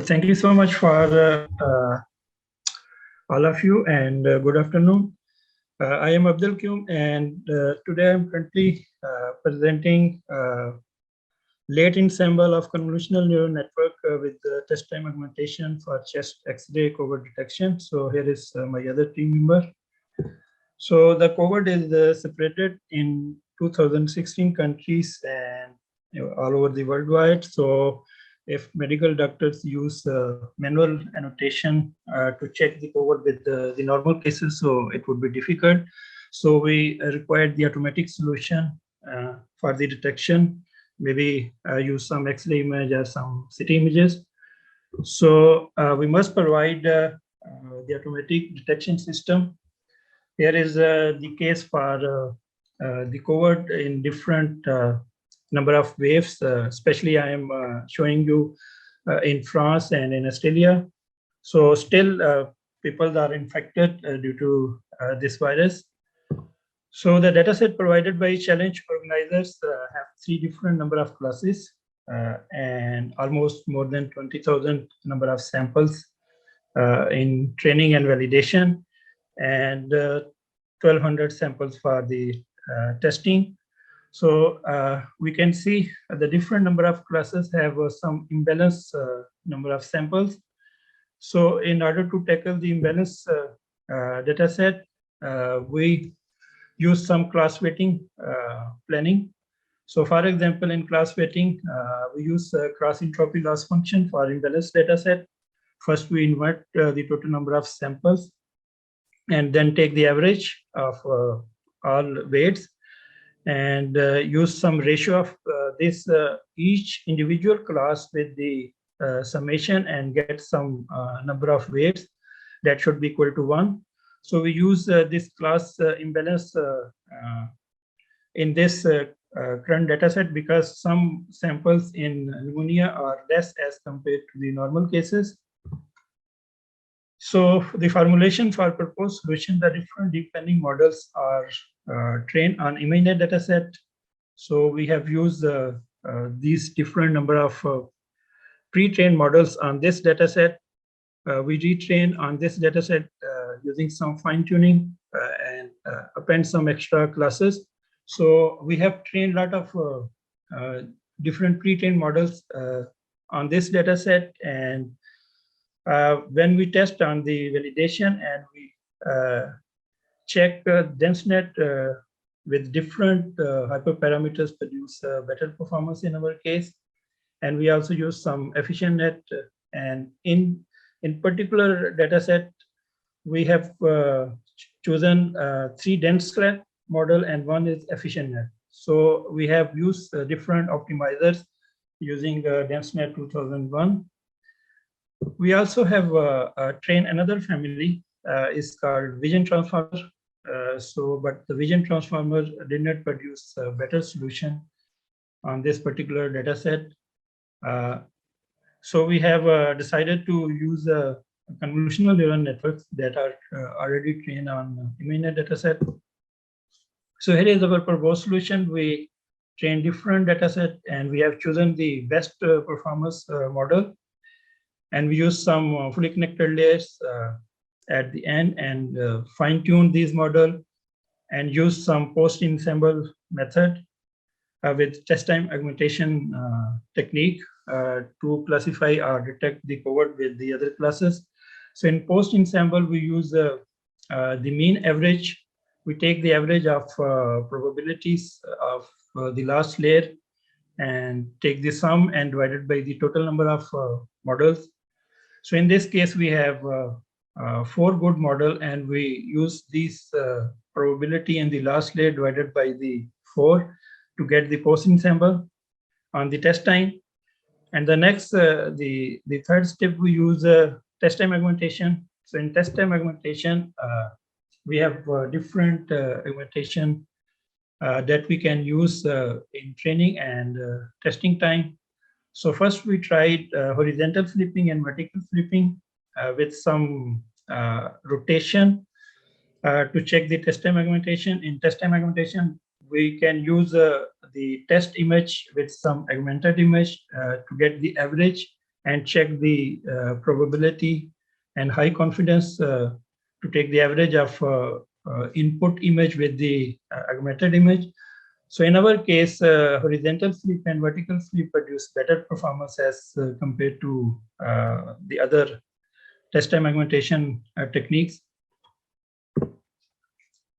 Thank you so much for all of you, and good afternoon. I am Abdul, and today I'm currently presenting Late-Ensemble of convolutional neural network with test time augmentation for chest X-ray COVID detection. So here is my other team member. So the COVID is separated in 2016 countries and all over the worldwide. So if medical doctors use manual annotation to check the COVID with the normal cases, so it would be difficult. So we required the automatic solution for the detection, maybe use some X-ray image or some CT images. So we must provide the automatic detection system. Here is the case for the COVID in different number of waves, especially I am showing you in France and in Australia. So still people are infected due to this virus. So the dataset provided by challenge organizers have 3 different number of classes and almost more than 20,000 number of samples in training and validation, and 1,200 samples for the testing. So we can see the different number of classes have some imbalance number of samples. So in order to tackle the imbalance data set, we use some class weighting planning. So for example, in class weighting, we use cross entropy loss function for imbalance data set. First, we invert the total number of samples and then take the average of all weights and use some ratio of this each individual class with the summation and get some number of weights that should be equal to 1. So we use this class imbalance in this current data set because some samples in pneumonia are less as compared to the normal cases. So the formulation for proposed solution, the different deep learning models are trained on ImageNet dataset. So we have used these different number of pre-trained models on this dataset. We retrain on this dataset using some fine-tuning and append some extra classes. So we have trained a lot of different pre-trained models on this dataset, and when we test on the validation and we check DenseNet with different hyperparameters produce better performance in our case. And we also use some EfficientNet, and in particular dataset, we have chosen 3 DenseNet model and 1 is EfficientNet. So we have used different optimizers using DenseNet 2001. We also have trained another family, is called Vision Transformer. But the Vision Transformer did not produce a better solution on this particular data set. So we have decided to use convolutional neural networks that are already trained on ImageNet dataset. So here is our proposed solution. We train different dataset and we have chosen the best performance model. And we use some fully connected layers at the end and fine-tune these model and use some post-ensemble method with test time augmentation technique to classify or detect the COVID with the other classes. So in post-ensemble, we use the mean average. We take the average of probabilities of the last layer and take the sum and divide it by the total number of models. So in this case, we have 4 good model and we use this probability in the last layer divided by the 4 to get the post-ensemble on the test time. And the next, the third step, we use test time augmentation. So in test time augmentation, we have different augmentation that we can use in training and testing time. So first we tried horizontal flipping and vertical flipping with some rotation to check the test time augmentation. In test time augmentation, we can use the test image with some augmented image to get the average and check the probability and high confidence to take the average of input image with the augmented image. So in our case, horizontal flip and vertical flip produce better performance as compared to the other test time augmentation techniques.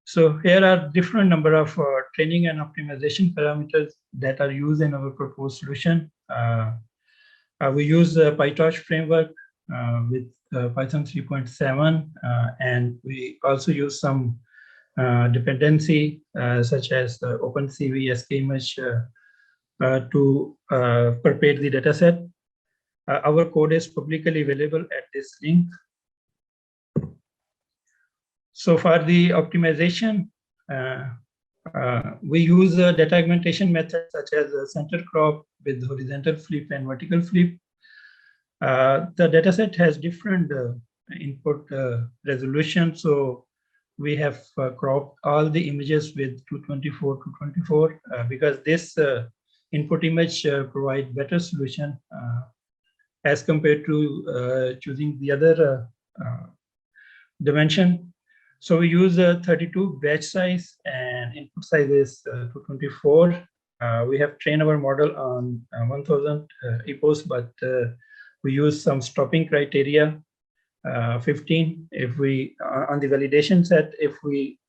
So here are different number of training and optimization parameters that are used in our proposed solution. We use the PyTorch framework with Python 3.7, and we also use some dependency such as the OpenCV, skimage to prepare the dataset. Our code is publicly available at this link. So for the optimization, we use a data augmentation method such as a center crop with horizontal flip and vertical flip. The dataset has different input resolution, so we have cropped all the images with 224 to 24 because this input image provide better solution as compared to choosing the other dimension. So we use a 32 batch size and input size is 224. We have trained our model on 1000 EPOS, but we use some stopping criteria 15. If we on the validation set, if we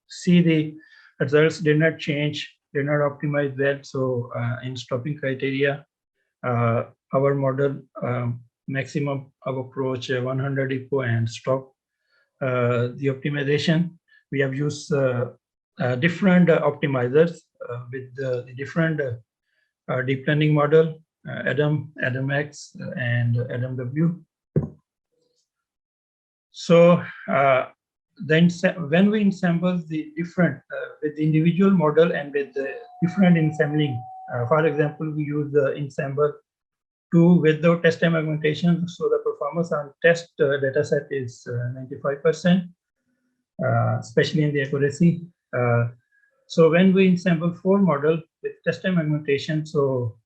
see the results did not change, did not optimize well, so in stopping criteria, our model maximum of approach 100 EPO and stop the optimization. We have used different optimizers with the different deep learning model, Adam, AdamX, and AdamW. So when we ensemble the different with the individual model and with the different ensembling, for example, we use the ensemble 2 without test time augmentation, so the performance on test dataset is 95%, especially in the accuracy. So when we ensemble 4 model with test time augmentation, so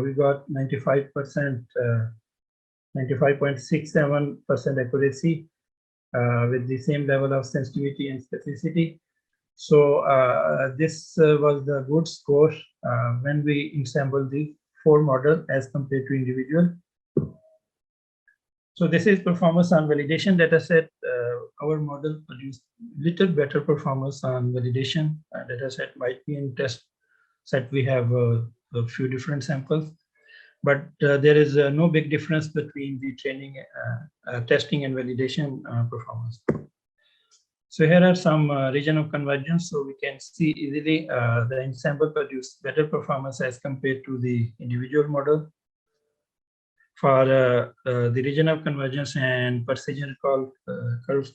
we got 95%, 95.67% accuracy with the same level of sensitivity and specificity. So this was the good score when we ensemble the 4 model as compared to individual. So this is performance on validation dataset. Our model produced little better performance on validation dataset. Might be in test set we have a few different samples, but there is no big difference between the training, testing and validation performance. So here are some region of convergence, so we can see easily the ensemble produced better performance as compared to the individual model. For the region of convergence and precision recall curves.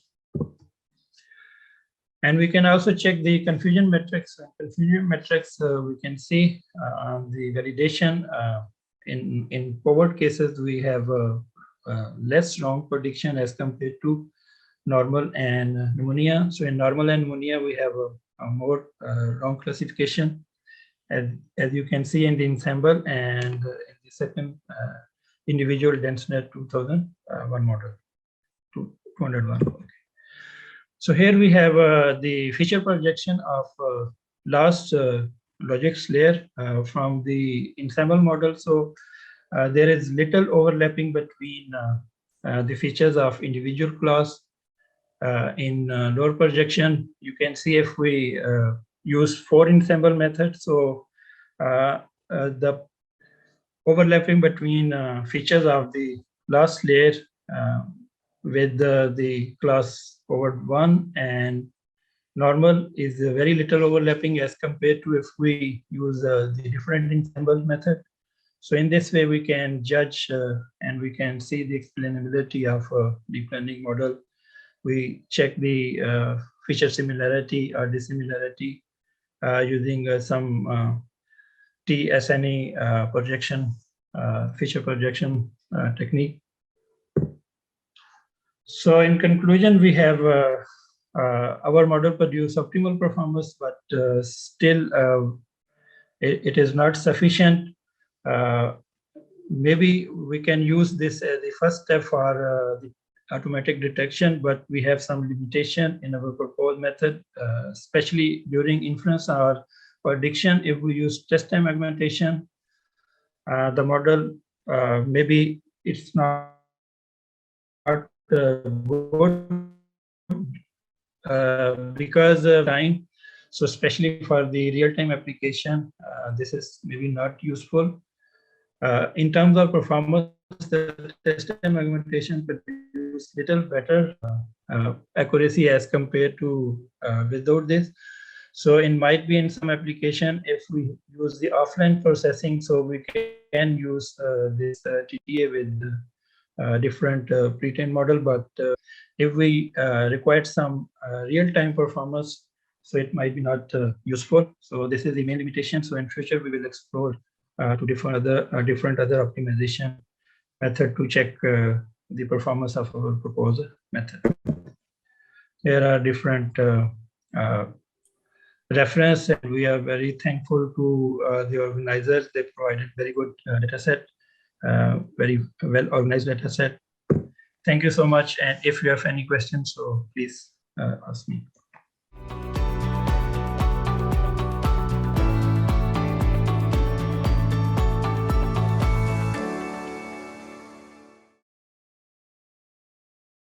And we can also check the confusion metrics. Confusion metrics we can see on the validation. In forward cases, we have less wrong prediction as compared to normal and pneumonia. So in normal and pneumonia, we have a more wrong classification, as you can see in the ensemble and in the second individual DenseNet 2001 model, 201. Okay. So here we have the feature projection of last logics layer from the ensemble model. So there is little overlapping between the features of individual class. In lower projection, you can see if we use 4 ensemble methods, so the overlapping between features of the last layer with the class forward 1 and normal is very little overlapping as compared to if we use the different ensemble method. So in this way, we can judge and we can see the explainability of a deep learning model. We check the feature similarity or dissimilarity using some TSNE projection, feature projection technique. So in conclusion, we have our model produce optimal performance, but still it is not sufficient. maybe we can use this as the first step for the automatic detection, but we have some limitation in our proposed method, especially during inference or prediction. If we use test time augmentation, the model maybe it's not good because of time. So especially for the real-time application, this is maybe not useful. In terms of performance, the test time augmentation produce little better accuracy as compared to without this. So it might be in some application, if we use the offline processing, so we can use this TTA with different pre-trained model. But if we require some real-time performance, so it might be not useful. So this is the main limitation. So in future, we will explore to different other optimization method to check the performance of our proposed method. There are different reference, and we are very thankful to the organizers. They provided very good data set, very well organized data set. Thank you so much. And if you have any questions, so please ask me.